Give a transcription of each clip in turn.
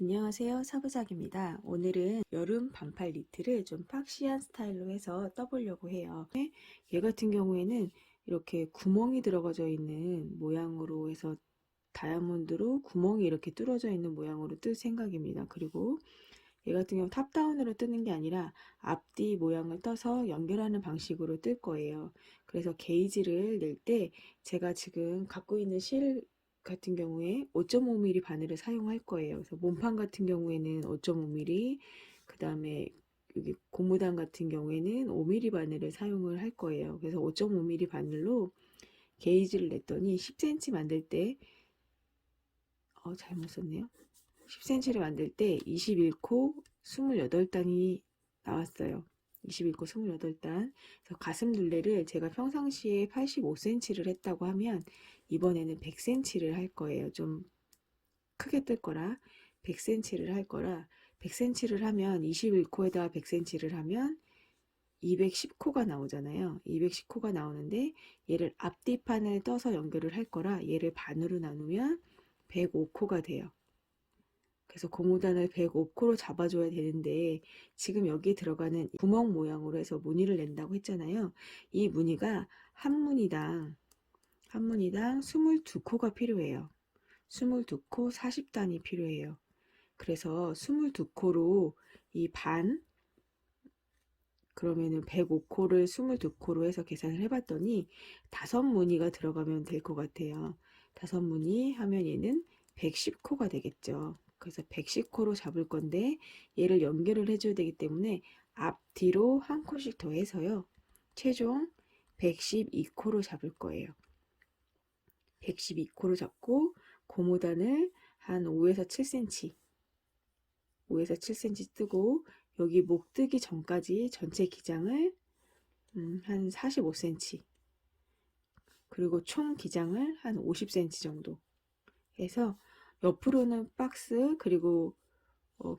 안녕하세요. 사부작입니다. 오늘은 여름 반팔 니트를 좀 박시한 스타일로 해서 떠보려고 해요. 얘 같은 경우에는 이렇게 구멍이 들어가져 있는 모양으로 해서 다이아몬드로 구멍이 이렇게 뚫어져 있는 모양으로 뜰 생각입니다. 그리고 얘 같은 경우 탑다운으로 뜨는 게 아니라 앞뒤 모양을 떠서 연결하는 방식으로 뜰 거예요. 그래서 게이지를 낼 때 제가 지금 갖고 있는 실 같은 경우에 5.5mm 바늘을 사용할 거예요. 그래서 몸판 같은 경우에는 5.5mm, 그 다음에 여기 고무단 같은 경우에는 5mm 바늘을 사용을 할 거예요. 그래서 5.5mm 바늘로 게이지를 냈더니 10cm 만들 때 잘못 썼네요. 10cm를 만들 때 21코 28단이 나왔어요. 21코 28단. 그래서 가슴 둘레를 제가 평상시에 85cm를 했다고 하면 이번에는 100cm를 할 거예요. 좀 크게 뜰 거라 100cm를 할 거라 100cm를 하면 21코에다가 100cm를 하면 210코가 나오잖아요. 210코가 나오는데 얘를 앞뒤판을 떠서 연결을 할 거라 얘를 반으로 나누면 105코가 돼요. 그래서 고무단을 105코로 잡아줘야 되는데 지금 여기에 들어가는 구멍 모양으로 해서 무늬를 낸다고 했잖아요. 이 무늬가 한 무늬당 22코가 필요해요. 22코 40단이 필요해요. 그래서 22코로 이 반, 그러면은 105코를 22코로 해서 계산을 해봤더니 5무늬가 들어가면 될 것 같아요. 5무늬 하면 얘는 110코가 되겠죠. 그래서 110코로 잡을 건데 얘를 연결을 해줘야 되기 때문에 앞뒤로 한 코씩 더 해서요. 최종 112코로 잡을 거예요. 112코로 잡고 고무단을 한 5에서 7cm 5에서 7cm 뜨고 여기 목 뜨기 전까지 전체 기장을 한 45cm 그리고 총 기장을 한 50cm 정도 해서 옆으로는 박스 그리고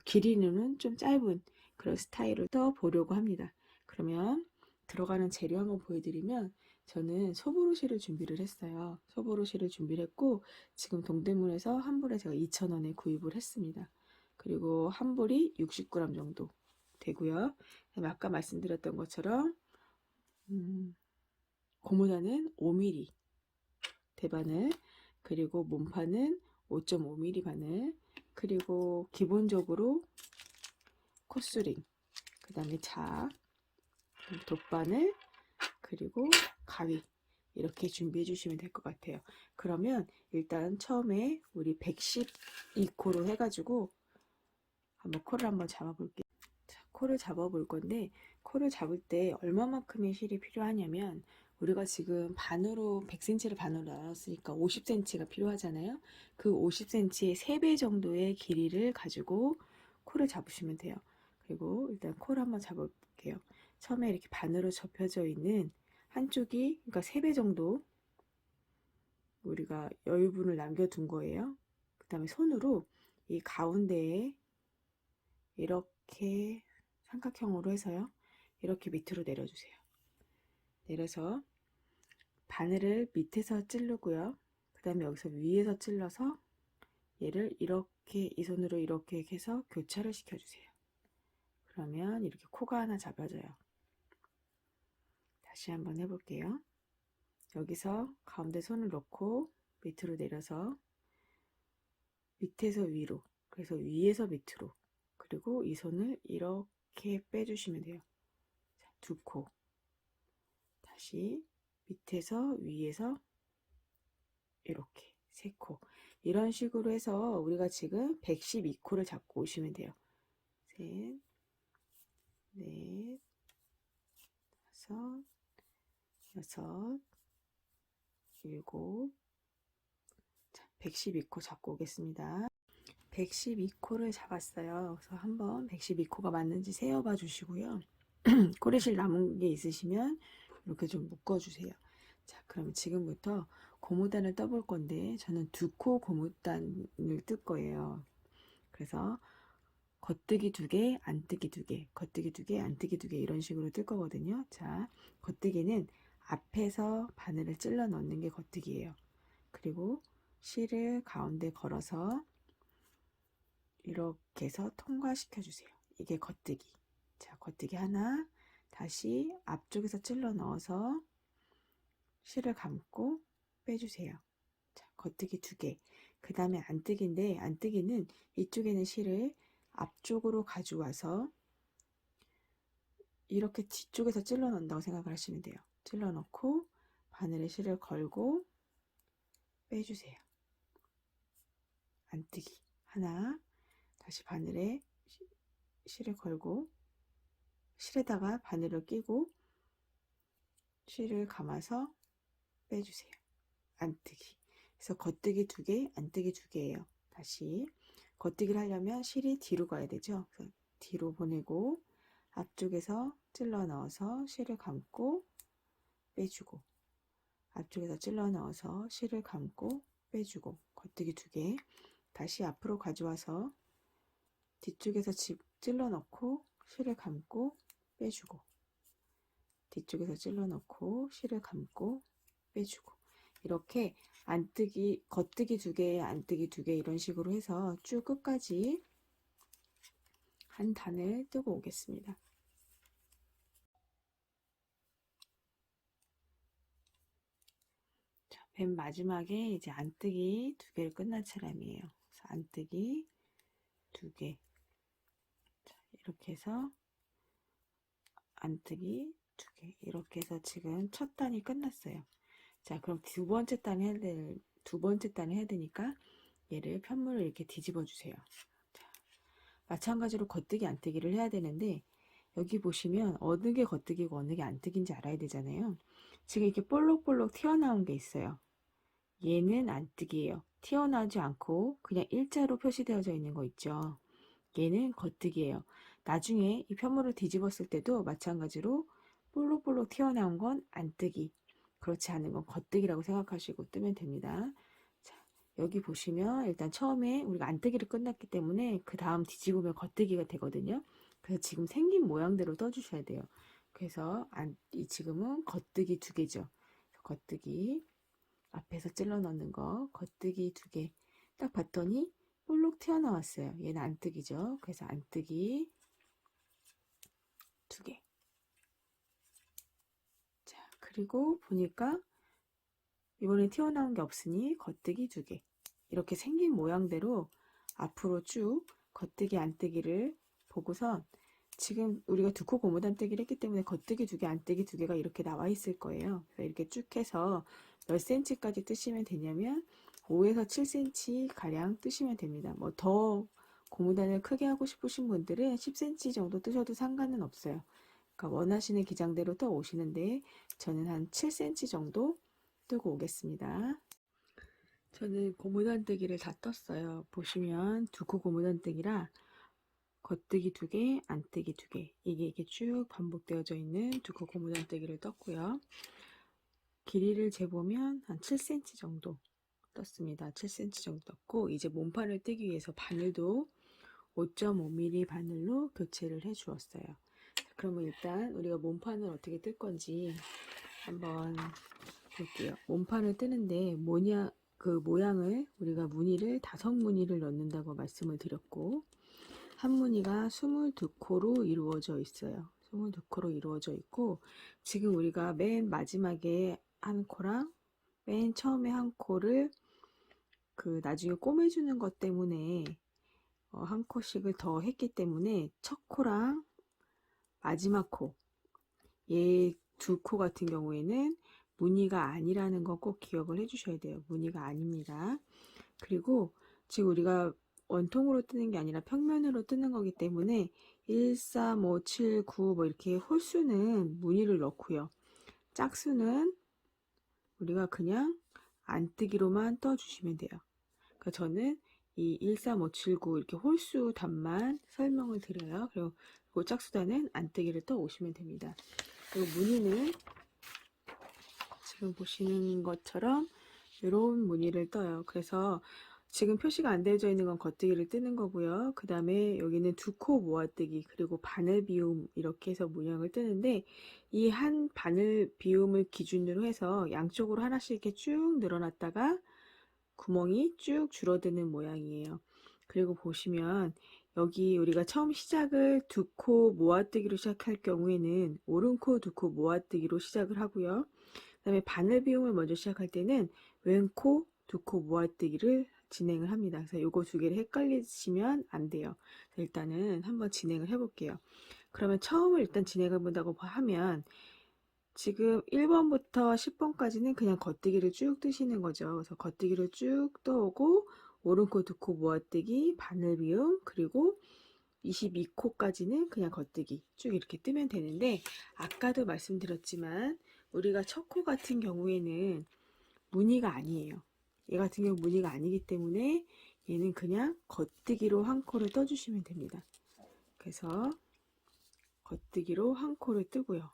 길이는 좀 짧은 그런 스타일을 떠 보려고 합니다. 그러면 들어가는 재료 한번 보여드리면 저는 소보로시를 준비를 했어요. 소보로시를 준비를 했고 지금 동대문에서 한 불에 제가 2,000원에 구입을 했습니다. 그리고 한 불이 60g 정도 되고요. 아까 말씀드렸던 것처럼 고무단은 5mm 대바늘, 그리고 몸판은 5.5mm 바늘, 그리고 기본적으로 코스링, 그 다음에 돗바늘, 그리고 가위 이렇게 준비해 주시면 될 것 같아요. 그러면 일단 처음에 우리 112코로 해가지고 한번 코를 한번 잡아볼게요. 자, 코를 잡아볼 건데 코를 잡을 때 얼마만큼의 실이 필요하냐면 우리가 지금 반으로 100cm를 반으로 나눴으니까 50cm가 필요하잖아요. 그 50cm의 3배 정도의 길이를 가지고 코를 잡으시면 돼요. 그리고 일단 코를 한번 잡아볼게요. 처음에 이렇게 반으로 접혀져 있는 한쪽이 그러니까 3배 정도 우리가 여유분을 남겨둔 거예요. 그 다음에 손으로 이 가운데에 이렇게 삼각형으로 해서요. 이렇게 밑으로 내려주세요. 내려서 바늘을 밑에서 찌르고요. 그 다음에 여기서 위에서 찔러서 얘를 이렇게 이 손으로 이렇게 해서 교차를 시켜주세요. 그러면 이렇게 코가 하나 잡아져요. 다시 한번 해볼게요. 여기서 가운데 손을 놓고 밑으로 내려서 밑에서 위로, 그래서 위에서 밑으로, 그리고 이 손을 이렇게 빼주시면 돼요. 자, 2코. 다시 밑에서 위에서 이렇게 3코. 이런 식으로 해서 우리가 지금 112코를 잡고 오시면 돼요. 셋, 넷, 다섯, 여섯, 일곱. 자, 112코 잡고 오겠습니다. 112코를 잡았어요. 그래서 한번 112코가 맞는지 세어봐 주시고요. 꼬리실 남은 게 있으시면 이렇게 좀 묶어주세요. 자, 그럼 지금부터 고무단을 떠볼 건데 저는 2코 고무단을 뜰 거예요. 그래서 겉뜨기 2개, 안뜨기 2개, 겉뜨기 2개, 안뜨기 2개 이런 식으로 뜰 거거든요. 자, 겉뜨기는 앞에서 바늘을 찔러 넣는 게 겉뜨기예요. 그리고 실을 가운데 걸어서 이렇게 해서 통과시켜 주세요. 이게 겉뜨기. 자, 겉뜨기 하나, 다시 앞쪽에서 찔러 넣어서 실을 감고 빼주세요. 자, 겉뜨기 두 개. 그 다음에 안뜨기인데, 안뜨기는 이쪽에는 실을 앞쪽으로 가져와서 이렇게 뒤쪽에서 찔러 넣는다고 생각을 하시면 돼요. 찔러 넣고 바늘에 실을 걸고 빼주세요. 안뜨기 하나, 다시 바늘에 실을 걸고 실에다가 바늘을 끼고 실을 감아서 빼주세요. 안뜨기. 그래서 겉뜨기 두 개, 안뜨기 두 개예요. 다시 겉뜨기를 하려면 실이 뒤로 가야 되죠. 그래서 뒤로 보내고 앞쪽에서 찔러 넣어서 실을 감고 빼주고, 앞쪽에서 찔러 넣어서 실을 감고 빼주고, 겉뜨기 두 개. 다시 앞으로 가져와서 뒤쪽에서 찔러 넣고 실을 감고 빼주고, 뒤쪽에서 찔러 넣고 실을 감고 빼주고, 이렇게 안뜨기, 겉뜨기 두 개, 안뜨기 두 개 이런 식으로 해서 쭉 끝까지 한 단을 뜨고 오겠습니다. 자, 맨 마지막에 이제 안뜨기 두 개를 끝난 차례이에요. 그래서 안뜨기 두 개. 자, 이렇게 해서 안뜨기 두 개. 이렇게 해서 지금 첫 단이 끝났어요. 자, 그럼 두 번째 단을 해야 되니까 얘를 편물을 이렇게 뒤집어 주세요. 자, 마찬가지로 겉뜨기 안뜨기를 해야 되는데 여기 보시면 어느 게 겉뜨기고 어느 게 안뜨기인지 알아야 되잖아요. 지금 이렇게 볼록볼록 튀어나온 게 있어요. 얘는 안뜨기예요. 튀어나오지 않고 그냥 일자로 표시되어져 있는 거 있죠. 얘는 겉뜨기예요. 나중에 이 편물을 뒤집었을 때도 마찬가지로 볼록볼록 튀어나온 건 안뜨기, 그렇지 않은 건 겉뜨기라고 생각하시고 뜨면 됩니다. 자, 여기 보시면 일단 처음에 우리가 안뜨기를 끝났기 때문에 그 다음 뒤집으면 겉뜨기가 되거든요. 그래서 지금 생긴 모양대로 떠주셔야 돼요. 그래서 지금은 겉뜨기 두 개죠. 겉뜨기 앞에서 찔러 넣는 거 겉뜨기 두 개. 딱 봤더니 볼록 튀어나왔어요. 얘는 안뜨기죠. 그래서 안뜨기 두 개. 자, 그리고 보니까 이번에 튀어나온 게 없으니 겉뜨기 두 개. 이렇게 생긴 모양대로 앞으로 쭉 겉뜨기 안뜨기를 보고선 지금 우리가 두 코 고무단뜨기를 했기 때문에 겉뜨기 두 개, 안뜨기 두 개가 이렇게 나와 있을 거예요. 그래서 이렇게 쭉 해서 몇 cm까지 뜨시면 되냐면 5에서 7cm 가량 뜨시면 됩니다. 뭐 더 고무단을 크게 하고 싶으신 분들은 10cm 정도 뜨셔도 상관은 없어요. 그러니까 원하시는 기장대로 떠 오시는데 저는 한 7cm 정도 뜨고 오겠습니다. 저는 고무단뜨기를 다 떴어요. 보시면 두 코 고무단뜨기라 겉뜨기 두 개, 안뜨기 두 개, 이게 쭉 반복되어져 있는 두 코 고무단뜨기를 떴고요. 길이를 재보면 한 7cm 정도 떴습니다. 7cm 정도 떴고, 이제 몸판을 뜨기 위해서 바늘도 5.5mm 바늘로 교체를 해 주었어요. 그러면 일단 우리가 몸판을 어떻게 뜰 건지 한번 볼게요. 몸판을 뜨는데 그 모양을 우리가 무늬를 5무늬를 넣는다고 말씀을 드렸고, 한 무늬가 22코로 이루어져 있어요. 22코로 이루어져 있고, 지금 우리가 맨 마지막에 한 코랑 맨 처음에 한 코를 그 나중에 꼬매주는 것 때문에 한 코씩을 더 했기 때문에 첫 코랑 마지막 코, 얘 두 코 같은 경우에는 무늬가 아니라는 거 꼭 기억을 해주셔야 돼요. 무늬가 아닙니다. 그리고 지금 우리가 원통으로 뜨는 게 아니라 평면으로 뜨는 거기 때문에 1, 3, 5, 7, 9 뭐 이렇게 홀수는 무늬를 넣고요. 짝수는 우리가 그냥 안뜨기로만 떠주시면 돼요. 그러니까 저는 이 1, 3, 5, 7, 9 이렇게 홀수 단만 설명을 드려요. 그리고 짝수단은 안뜨기를 떠 오시면 됩니다. 그리고 무늬는 지금 보시는 것처럼 이런 무늬를 떠요. 그래서 지금 표시가 안 되어져 있는 건 겉뜨기를 뜨는 거고요. 그 다음에 여기는 두 코 모아뜨기, 그리고 바늘 비움 이렇게 해서 모양을 뜨는데, 이 한 바늘 비움을 기준으로 해서 양쪽으로 하나씩 이렇게 쭉 늘어났다가 구멍이 쭉 줄어드는 모양이에요. 그리고 보시면 여기 우리가 처음 시작을 두 코 모아뜨기로 시작할 경우에는 오른코 두 코 모아뜨기로 시작을 하고요. 그 다음에 바늘 비움을 먼저 시작할 때는 왼코 두 코 모아뜨기를 진행을 합니다. 그래서 요거 두 개를 헷갈리시면 안 돼요. 일단은 한번 진행을 해볼게요. 그러면 처음을 일단 진행해 본다고 하면 지금 1번부터 10번까지는 그냥 겉뜨기를 쭉 뜨시는 거죠. 그래서 겉뜨기를 쭉 떠오고 오른코 두 코 모아뜨기, 바늘 비움, 그리고 22코까지는 그냥 겉뜨기 쭉 이렇게 뜨면 되는데, 아까도 말씀드렸지만 우리가 첫 코 같은 경우에는 무늬가 아니에요. 얘 같은 경우 무늬가 아니기 때문에 얘는 그냥 겉뜨기로 한 코를 떠주시면 됩니다. 그래서 겉뜨기로 한 코를 뜨고요.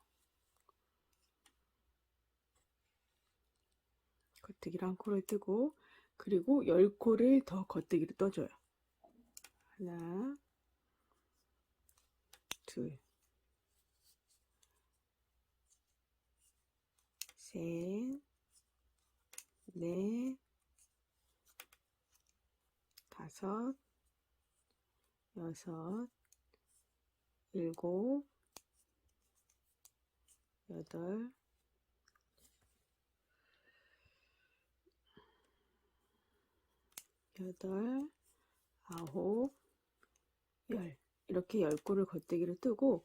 겉뜨기로 한 코를 뜨고, 그리고 10코를 더 겉뜨기로 떠줘요. 하나, 둘, 셋, 넷, 다섯, 여섯, 일곱, 여덟, 아홉, 열. 이렇게 10코를 겉뜨기로 뜨고,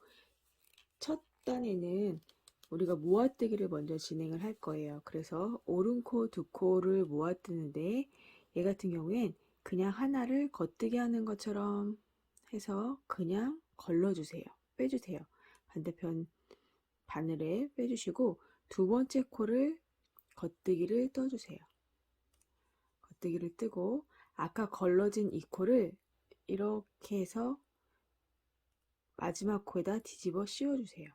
첫 단에는 우리가 모아뜨기를 먼저 진행을 할 거예요. 그래서 오른코 두 코를 모아뜨는데, 얘 같은 경우엔 그냥 하나를 겉뜨기 하는 것처럼 해서 그냥 걸러주세요. 빼주세요. 반대편 바늘에 빼주시고, 두 번째 코를 겉뜨기를 떠주세요. 겉뜨기를 뜨고, 아까 걸러진 이 코를 이렇게 해서 마지막 코에다 뒤집어 씌워주세요.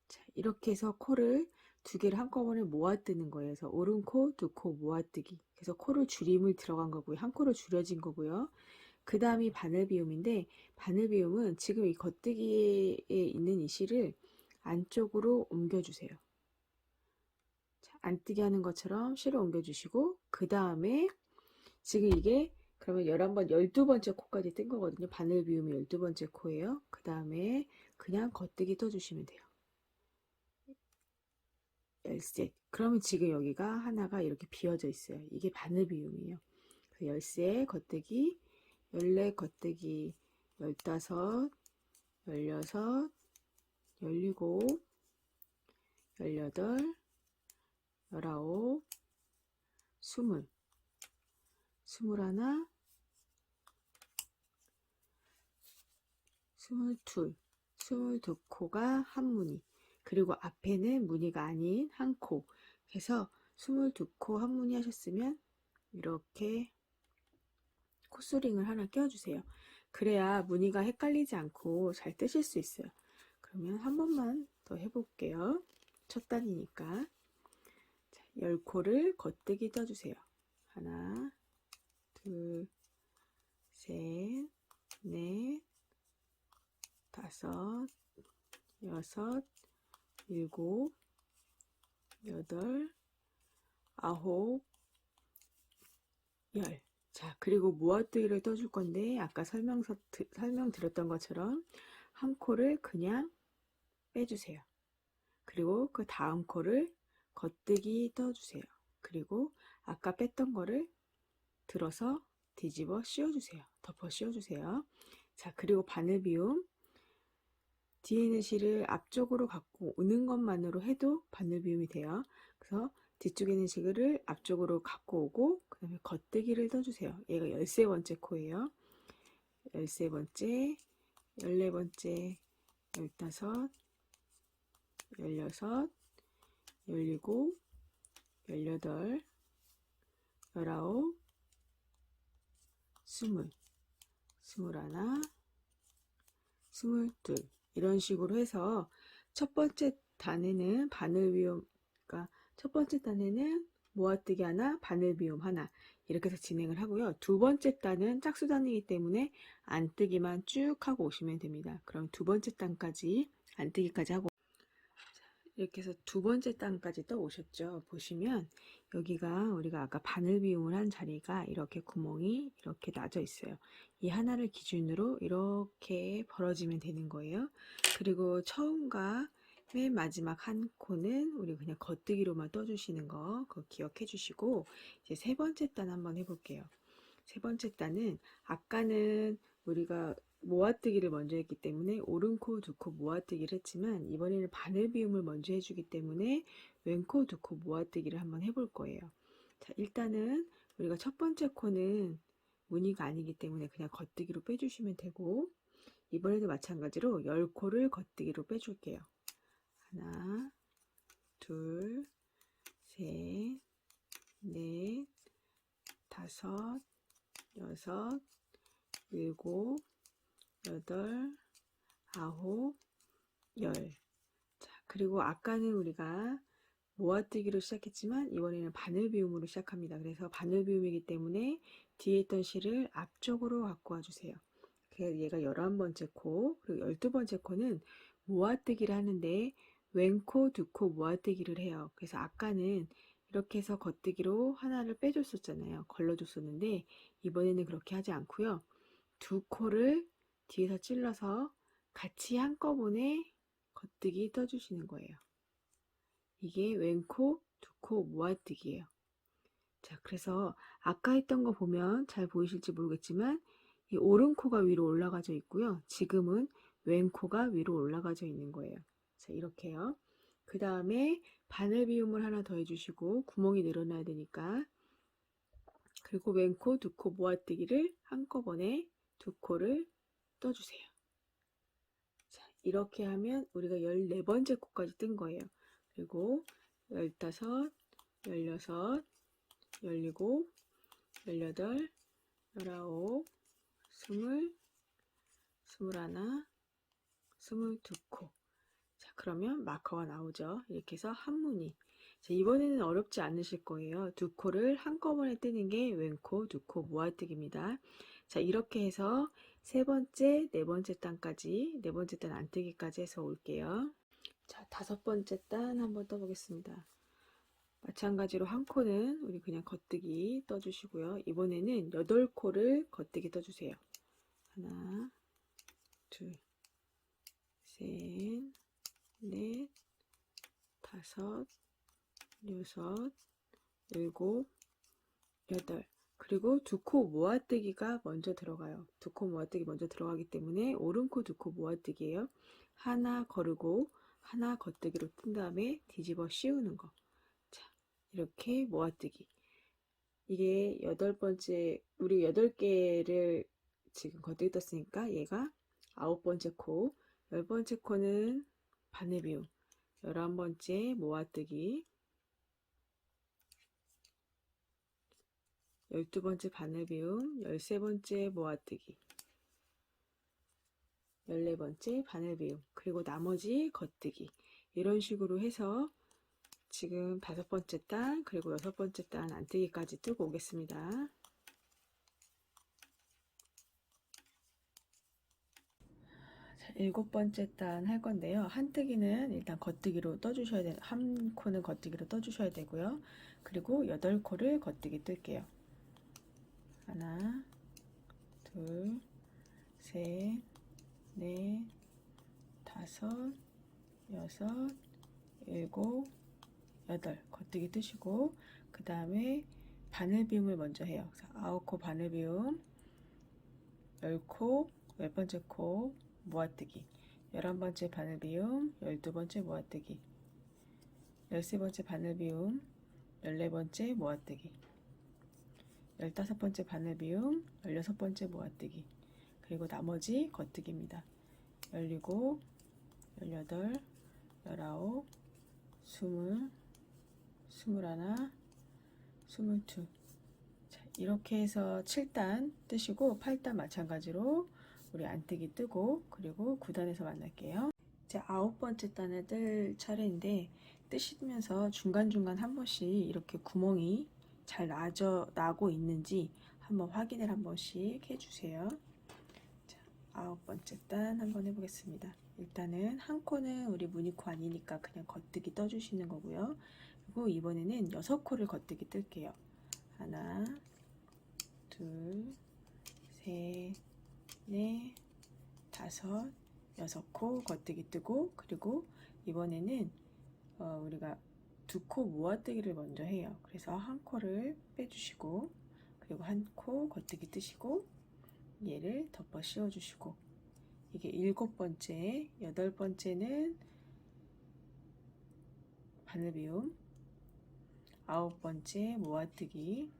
자, 이렇게 해서 코를 두 개를 한꺼번에 모아뜨는 거예요. 그래서 오른코, 두 코 모아뜨기. 그래서 코를 줄임을 들어간 거고요. 한 코로 줄여진 거고요. 그 다음이 바늘 비움인데, 바늘 비움은 지금 이 겉뜨기에 있는 이 실을 안쪽으로 옮겨주세요. 자, 안뜨기 하는 것처럼 실을 옮겨주시고, 그 다음에 지금 이게 그러면 11번, 12번째 코까지 뜬 거거든요. 바늘 비움이 12번째 코예요. 그 다음에 그냥 겉뜨기 떠주시면 돼요. 10셋. 그러면 지금 여기가 하나가 이렇게 비어져 있어요. 이게 바늘 비움이에요. 10셋 겉뜨기, 14 겉뜨기, 15, 16, 17, 18, 19, 20, 21, 22, 22코가 한 무늬. 그리고 앞에는 무늬가 아닌 한 코. 해서 22코 한 무늬 하셨으면 이렇게 코스링을 하나 껴주세요. 그래야 무늬가 헷갈리지 않고 잘 뜨실 수 있어요. 그러면 한 번만 더 해볼게요. 첫 단이니까. 자, 10코를 겉뜨기 떠주세요. 하나, 둘, 셋, 넷, 다섯, 여섯, 일곱, 여덟, 아홉, 열. 자, 그리고 모아뜨기를 떠줄 건데 아까 설명드렸던 것처럼 한 코를 그냥 빼주세요. 그리고 그 다음 코를 겉뜨기 떠주세요. 그리고 아까 뺐던 거를 들어서 뒤집어 씌워주세요. 덮어 씌워주세요. 자, 그리고 바늘 비움. 뒤에 있는 실을 앞쪽으로 갖고 오는 것만으로 해도 바늘 비움이 돼요. 그래서 뒤쪽에 있는 실을 앞쪽으로 갖고 오고, 그 다음에 겉뜨기를 떠주세요. 얘가 13번째 코예요. 13번째, 14번째, 15, 16, 17, 18, 19, 20, 21, 22. 이런 식으로 해서 첫 번째 단에는 바늘 비움, 그러니까 첫 번째 단에는 모아뜨기 하나, 바늘 비움 하나, 이렇게 해서 진행을 하고요. 두 번째 단은 짝수단이기 때문에 안뜨기만 쭉 하고 오시면 됩니다. 그럼 두 번째 단까지 안뜨기까지 하고, 이렇게 해서 두 번째 단까지 떠 오셨죠. 보시면 여기가 우리가 아까 바늘 비움을 한 자리가 이렇게 구멍이 이렇게 나져 있어요. 이 하나를 기준으로 이렇게 벌어지면 되는 거예요. 그리고 처음과 맨 마지막 한 코는 우리 그냥 겉뜨기로만 떠주시는 거 그거 기억해 주시고, 이제 세 번째 단 한번 해볼게요. 세 번째 단은 아까는 우리가 모아뜨기를 먼저 했기 때문에 오른코 두 코 모아뜨기를 했지만, 이번에는 바늘 비움을 먼저 해주기 때문에 왼코 두 코 모아뜨기를 한번 해볼 거예요. 자, 일단은 우리가 첫 번째 코는 무늬가 아니기 때문에 그냥 겉뜨기로 빼주시면 되고, 이번에도 마찬가지로 10코를 겉뜨기로 빼줄게요. 하나, 둘, 셋, 넷, 다섯, 여섯, 일곱, 여덟, 아홉, 열. 자, 그리고 아까는 우리가 모아뜨기로 시작했지만 이번에는 바늘 비움으로 시작합니다. 그래서 바늘 비움이기 때문에 뒤에 있던 실을 앞쪽으로 갖고 와주세요. 그래서 얘가 11번째 코, 그리고 12번째 코는 모아뜨기를 하는데 왼코, 두 코 모아뜨기를 해요. 그래서 아까는 이렇게 해서 겉뜨기로 하나를 빼줬었잖아요. 걸러줬었는데 이번에는 그렇게 하지 않고요. 두 코를 뒤에서 찔러서 같이 한꺼번에 겉뜨기 떠주시는 거예요. 이게 왼코, 두 코 모아뜨기예요. 자, 그래서 아까 했던 거 보면 잘 보이실지 모르겠지만 이 오른코가 위로 올라가져 있고요. 지금은 왼코가 위로 올라가져 있는 거예요. 자, 이렇게요. 그 다음에 바늘 비움을 하나 더 해주시고 구멍이 늘어나야 되니까, 그리고 왼코, 두 코 모아뜨기를 한꺼번에 두 코를 떠주세요. 자, 이렇게 하면 우리가 14번째 코까지 뜬 거예요. 그리고 15, 16, 17, 18, 19, 20, 21, 22코. 자, 그러면 마커가 나오죠. 이렇게 해서 한 무늬. 자, 이번에는 어렵지 않으실 거예요. 두 코를 한꺼번에 뜨는 게 왼코, 두 코 모아뜨기입니다. 자, 이렇게 해서 세 번째, 네 번째 단까지, 네 번째 단 안뜨기까지 해서 올게요. 자, 다섯 번째 단 한번 떠보겠습니다. 마찬가지로 한 코는 우리 그냥 겉뜨기 떠주시고요. 이번에는 8코를 겉뜨기 떠주세요. 하나, 둘, 셋, 넷, 다섯, 여섯, 일곱, 여덟. 그리고 두 코 모아뜨기가 먼저 들어가요. 두 코 모아뜨기 먼저 들어가기 때문에 오른코 두 코 모아뜨기예요. 하나 거르고 하나 겉뜨기로 뜬 다음에 뒤집어 씌우는 거. 자, 이렇게 모아뜨기. 이게 8번째, 우리 8개를 지금 겉뜨기 떴으니까 얘가 9번째 코, 10번째 코는 바늘 비움, 11번째 모아뜨기, 12번째 바늘 비움, 13번째 모아뜨기, 14번째 바늘 비움, 그리고 나머지 겉뜨기. 이런 식으로 해서 지금 5번째 단, 그리고 6번째 단 안뜨기까지 뜨고 오겠습니다. 자, 7번째 단 할 건데요. 한뜨기는 일단 겉뜨기로 떠주셔야 돼요. 한 코는 겉뜨기로 떠주셔야 되고요. 그리고 8코를 겉뜨기 뜰게요. 하나, 둘, 셋, 넷, 다섯, 여섯, 일곱, 여덟. 겉뜨기 뜨시고, 그 다음에 바늘 비움을 먼저 해요. 9코 바늘 비움, 10코, 10번째 코 모아뜨기, 11번째 바늘 비움, 12번째 모아뜨기, 13번째 바늘 비움, 14번째 모아뜨기, 15번째 바늘 비움, 16번째 모아뜨기, 그리고 나머지 겉뜨기입니다. 17, 18, 19, 20, 21, 22. 자, 이렇게 해서 7단 뜨시고 8단 마찬가지로 우리 안뜨기 뜨고, 그리고 9단에서 만날게요. 이제 9번째 단을 뜰 차례인데, 뜨시면서 중간중간 한 번씩 이렇게 구멍이 잘 나고 있는지 한번 확인을 한 번씩 해주세요. 자, 9번째 단 한번 해보겠습니다. 일단은 한 코는 우리 무늬코 아니니까 그냥 겉뜨기 떠주시는 거고요. 그리고 이번에는 6코를 겉뜨기 뜰게요. 하나, 둘, 셋, 넷, 다섯, 6코 겉뜨기 뜨고, 그리고 이번에는 우리가 2코 모아뜨기를 먼저 해요. 그래서 한 코를 빼주시고, 그리고 한 코 겉뜨기 뜨시고, 얘를 덮어 씌워주시고, 이게 7번째, 8번째는 바늘비움, 9번째 모아뜨기,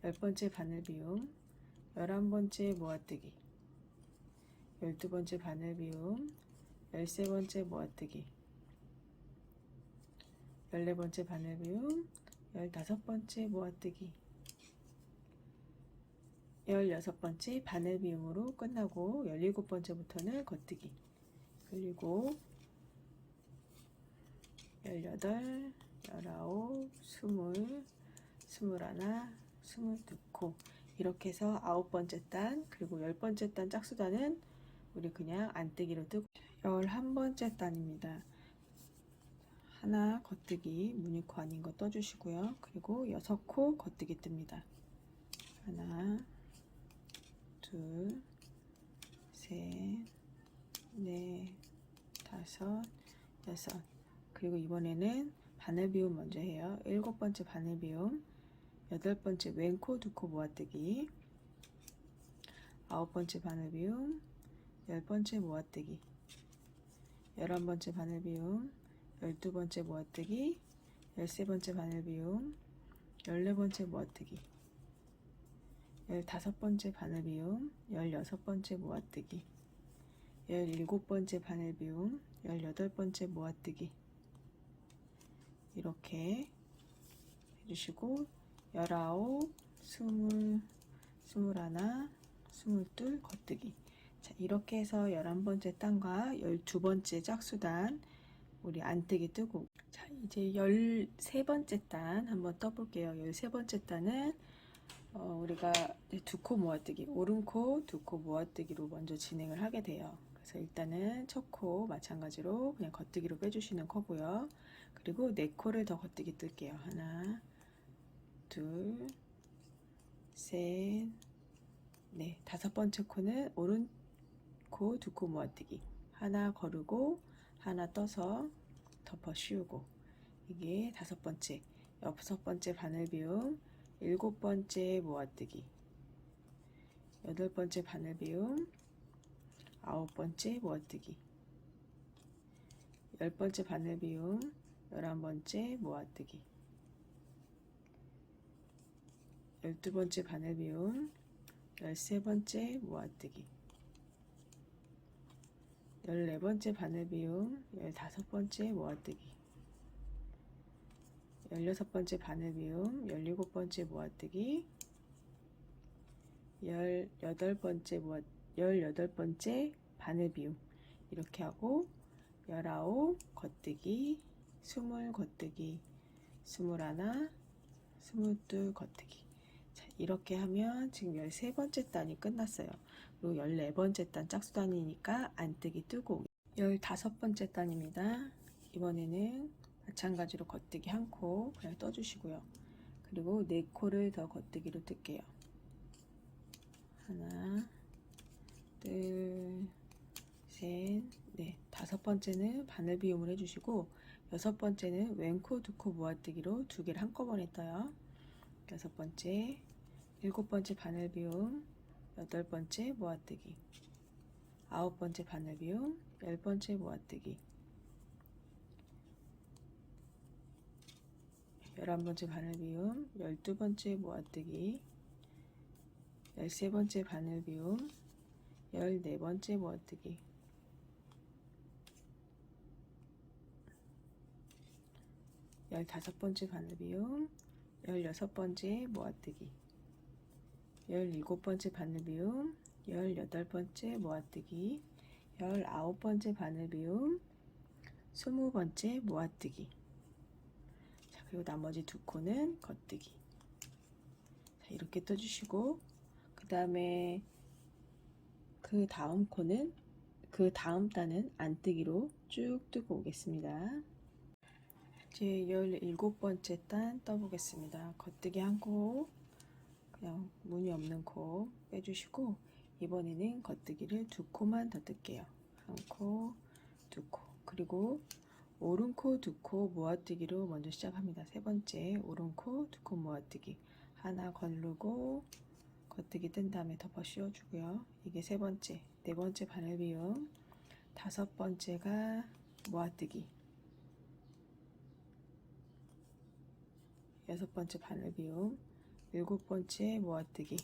10번째 바늘비움, 11번째 모아뜨기, 12번째 바늘비움, 13번째 모아뜨기, 14번째 바늘비움, 15번째 모아뜨기, 16번째 바늘비움으로 끝나고 17번째부터는 겉뜨기. 그리고 18, 19, 20, 21, 22코 이렇게 해서 9번째 단 그리고 10번째 단 짝수단은 우리 그냥 안뜨기로 뜨고 11번째 단입니다. 하나 겉뜨기 무늬코 아닌 거 떠주시고요. 그리고 6코 겉뜨기 뜹니다. 하나, 둘, 셋, 넷, 다섯, 여섯. 그리고 이번에는 바늘비움 먼저 해요. 7번째 바늘비움, 8번째 왼코 2코 모아뜨기, 9번째 바늘비움, 10번째 모아뜨기, 11번째 바늘비움, 12번째 모아뜨기, 13번째 바늘비움, 14번째 모아뜨기, 15번째 바늘비움, 16번째 모아뜨기, 17번째 바늘비움, 18번째 모아뜨기 이렇게 해주시고 19, 20, 21, 22 겉뜨기. 자, 이렇게 해서 11번째 단과 12번째 짝수단 우리 안뜨기 뜨고 자 이제 13번째 단 한번 떠볼게요. 13번째 단은 우리가 2코 모아뜨기, 오른코 2코 모아뜨기로 먼저 진행을 하게 돼요. 그래서 일단은 첫 코 마찬가지로 그냥 겉뜨기로 빼주시는 코고요. 그리고 4코를 더 겉뜨기 뜰게요. 하나, 둘, 셋, 넷. 5번째 코는 오른코 2코 모아뜨기. 하나 거르고 하나 떠서 덮어 씌우고 이게 5번째. 6번째 바늘비움, 7번째 모아뜨기, 8번째 바늘비움, 9번째 모아뜨기, 10번째 바늘비움, 11번째 모아뜨기, 12번째 바늘비움, 13번째 모아뜨기, 14번째 바늘비움, 15번째 모아뜨기, 16번째 바늘비움, 17번째 모아뜨기, 18번째 바늘비움 이렇게 하고 19 겉뜨기, 20 겉뜨기, 21, 22 겉뜨기. 자, 이렇게 하면 지금 13번째 단이 끝났어요. 그리고 14번째 단 짝수단이니까 안뜨기 뜨고 15번째 단입니다. 이번에는 마찬가지로 겉뜨기 1코 그냥 떠주시고요. 그리고 4코를 더 겉뜨기로 뜰게요. 하나, 둘, 셋, 넷. 5번째는 바늘비움을 해주시고 6번째는 왼코 2코 모아뜨기로 2개를 한꺼번에 떠요. 6번째, 7번째 바늘비움, 8번째 모아뜨기, 9번째 바늘비움, 10번째 모아뜨기, 11번째 바늘비움, 12번째 모아뜨기, 13번째 바늘비움, 14번째 모아뜨기, 15번째 바늘비움, 16번째 모아뜨기, 17번째 바늘비움, 18번째 모아뜨기, 19번째 바늘비움, 20번째 모아뜨기. 자, 그리고 나머지 2코는 겉뜨기. 자, 이렇게 떠주시고 그 다음에 그 다음 코는 그 다음 단은 안뜨기로 쭉 뜨고 오겠습니다. 이제 17번째 단 떠보겠습니다. 겉뜨기 한 코, 그냥 무늬 없는 코 빼주시고, 이번에는 겉뜨기를 2코만 더 뜰게요. 한 코, 2코. 그리고 오른코 2코 모아뜨기로 먼저 시작합니다. 세 번째 오른코 2코 모아뜨기. 하나 걸르고 겉뜨기 뜬 다음에 덮어 씌워주고요. 이게 세 번째. 네 번째 바늘 비움. 다섯 번째가 모아뜨기. 여섯 번째 바늘 비움. 일곱 번째 모아뜨기.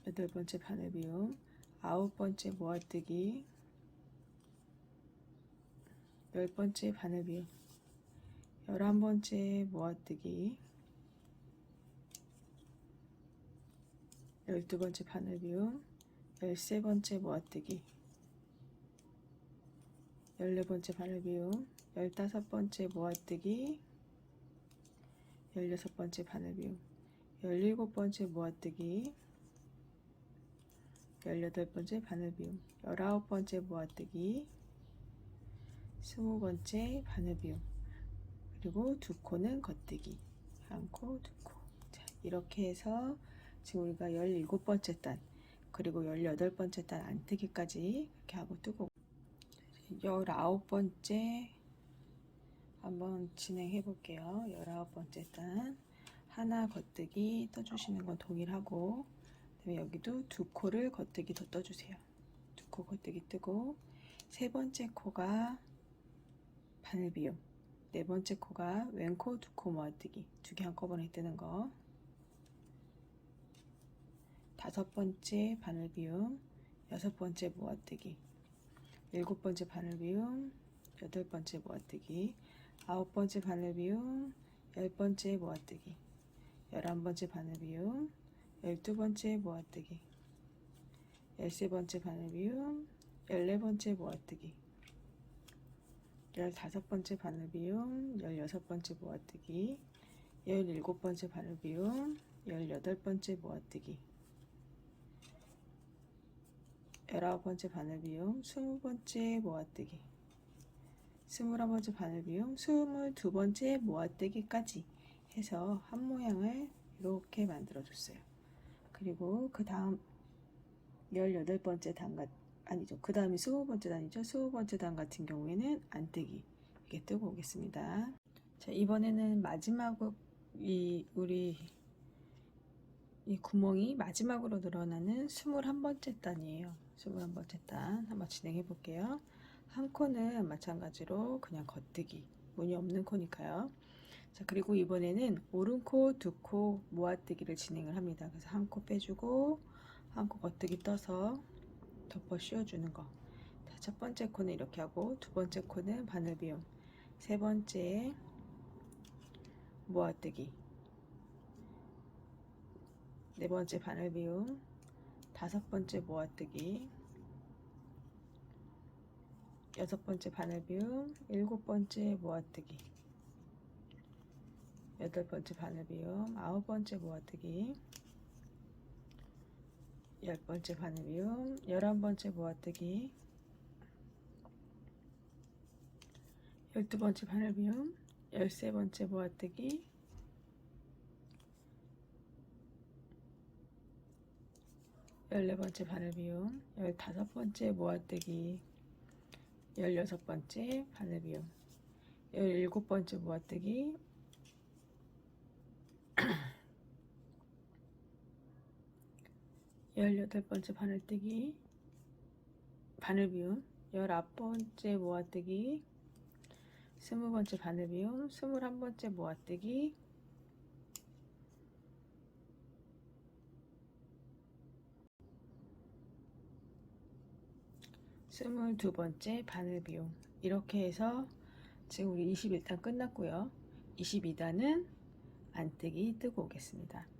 여덟 번째 바늘 비움. 아홉 번째 모아뜨기. 열 번째 바늘 비움. 11번째 모아뜨기. 12번째 바늘 비움. 13번째 모아뜨기. 14번째 바늘 비움. 15번째 모아뜨기. 16번째 바늘 비움. 17번째 모아뜨기. 18번째 바늘 비움. 19번째 모아뜨기. 20번째 바늘 비움. 그리고 2코는 겉뜨기. 한 코, 2코. 자, 이렇게 해서 지금 우리가 17번째 단, 그리고 18번째 단 안뜨기까지 이렇게 하고 뜨고, 19번째 한번 진행해 볼게요. 19번째 단 하나 겉뜨기 떠주시는 건 동일하고, 그다음에 여기도 2코를 겉뜨기 더 떠주세요. 2코 겉뜨기 뜨고, 세 번째 코가 바늘 비움, 네 번째 코가 왼코 2코 모아뜨기, 2개 한꺼번에 뜨는 거. 다섯 번째 바늘 비움, 여섯 번째 모아뜨기, 일곱 번째 바늘 비움, 여덟 번째 모아뜨기, 아홉 번째 바늘 비움, 열 번째 모아뜨기, 11번째 바늘 비움, 12번째 모아뜨기, 13번째 바늘 비움, 14번째 모아뜨기, 15번째 바늘 비움, 16번째 모아뜨기, 17번째 바늘 비움, 18번째 모아뜨기, 19번째 바늘 비움, 20번째 모아뜨기, 21번째 바늘 비움, 22번째 모아뜨기까지 해서 한 모양을 이렇게 만들어 줬어요. 그리고 그 다음 18번째 단 아니죠. 그 다음이 20번째 단이죠. 20번째 단 같은 경우에는 안뜨기 이렇게 뜨고 오겠습니다. 자, 이번에는 마지막으로 우리 이 구멍이 마지막으로 늘어나는 21번째 단이에요. 21번째 단 한번 진행해 볼게요. 한 코는 마찬가지로 그냥 겉뜨기, 무늬 없는 코니까요. 자, 그리고 이번에는 오른코 2코 모아뜨기를 진행을 합니다. 그래서 한 코 빼주고 한 코 겉뜨기 떠서 덮어 씌워주는 거. 자, 첫 번째 코는 이렇게 하고, 두 번째 코는 바늘 비움, 세 번째 모아뜨기, 네 번째 바늘 비움, 다섯 번째 모아뜨기, 여섯 번째 바늘 비움, 일곱 번째 모아뜨기, 여덟 번째 바늘 비움, 아홉 번째 모아뜨기, 열 번째 바늘 비움, 11번째 모아뜨기, 12번째 바늘 비움, 13번째 모아뜨기, 14번째 바늘 비움, 15번째 모아뜨기, 16번째 바늘 비움, 17번째 모아뜨기, 18번째 바늘뜨기, 바늘 비움, 19번째 모아뜨기, 20번째 바늘 비움, 21번째 모아뜨기, 22번째 바늘 비움. 이렇게 해서 지금 우리 21단 끝났고요. 22단은 안뜨기 뜨고 오겠습니다.